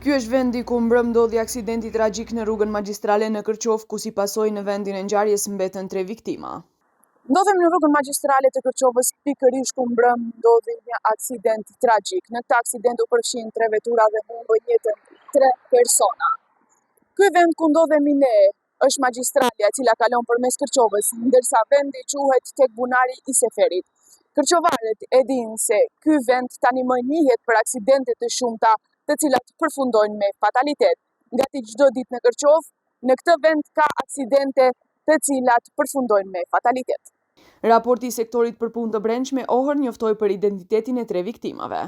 Ky është vendi ku mbrëm ndodhi aksidenti tragjik në rrugën magjistrale në Kërqov, ku si pasojë në vendin e ngjarjes mbetën 3 viktima. Ndodhem në rrugën magjistrale të Kërqovës, pikërisht ku mbrëm ndodhi një aksident tragjik. Në këtë aksident u përfshin 3 vetura dhe humbën jetën 3 persona. Ky vend ku ndodhemi ne është magjistralja e cila kalon përmes Kërqovës, ndërsa vendi quhet tek bunari i Seferit. Kërqovarët e dinë se ky vend tani më njihet për aksidente të shumta, të cilat përfundojnë me fatalitet. Gati çdo ditë në Kërqov, në këtë vend ka aksidente të cilat përfundojnë me fatalitet. Raporti i sektorit për punë të brendshme Ohër njoftoi për identitetin e 3 viktimave.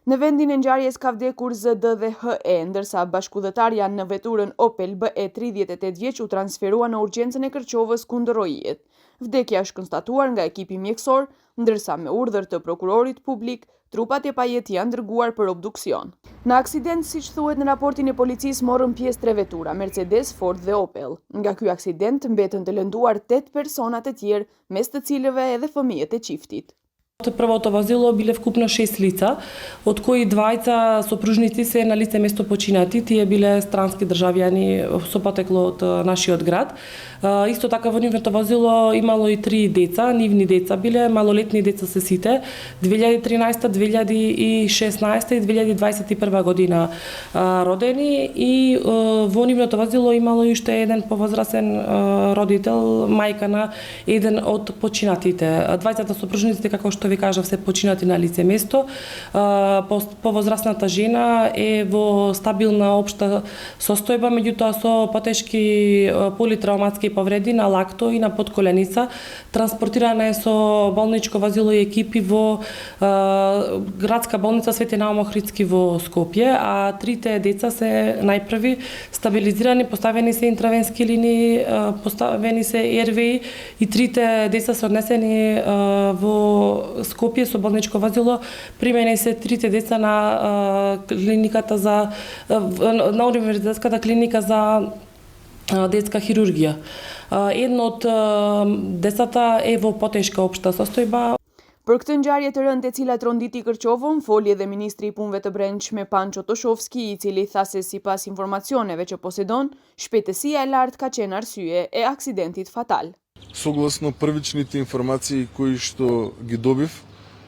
Në vendin e ngjarjes ka vdekur ZD dhe HE, ndërsa bashkëudhëtar janë në veturën Opel BE 38 vjeç u transferua në urgjencën e Kërqovës ku ndërrojiet. Vdekja është konstatuar nga ekipi mjekësor, ndërsa me urdhër të prokurorit publik, trupat e pajet janë dërguar për obduksion. Në aksident, siç thuhet në raportin e policisë, morën pjesë 3 vetura, Mercedes, Ford dhe Opel. Nga ky aksident mbetën të lënduar 8 persona të tjerë, mes të cilëve edhe fëmijët e çiftit. Првото возило биле вкупно 6 лица, од кои двајца сопружници се на лице место починати, тие биле странски државјани со потекло од нашиот град. Исто така во нивното возило имало и 3 деца, нивни деца биле, малолетни деца се сите, 2013, 2016 и 2021 година родени, и во нивното возило имало и уште еден повозрасен родител, мајка на еден од починатите. Двајцата сопружници, како што ви кажав, се починати на лице место. Повозрасната жена е во стабилна општа состојба, меѓутоа со потешки политрауматски повреди на лакто и на подколеница. Транспортирана е со болничко возило и екипи во градска болница Свети Наум Охридски во Скопје, а 3 деца се најпрви стабилизирани, поставени се интравенски линии, поставени се РВИ, и 3 деца се однесени во Скопје со болничко возило. Примени се 3 деца на клиниката на универзитетската клиника за детска хирургија. Едно од децата е во потешка општа состојба. Për këtë ngjarje të rëndë e cila tronditi Kërqovën, foli edhe ministri i punëve të brendshme Panço Toshovski, i cili tha se sipas informacioneve që posedon, shpejtësia e lartë ka qenë arsye e aksidentit fatal. Согласно првичните информации кои што ги добив,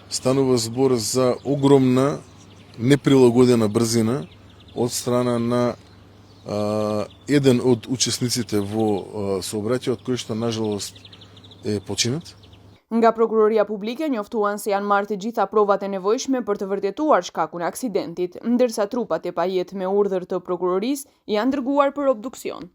станува збор за огромна неприлагодена брзина од страна на еден од учесниците во сообраќајот, кој што нажалост е починат. Nga prokuroria publike njoftuan se janë marrë të gjitha provat e nevojshme për të vërtetuar shkakun e aksidentit, ndërsa trupat e pajet me urdhër të prokurorisë janë dërguar për obduksion.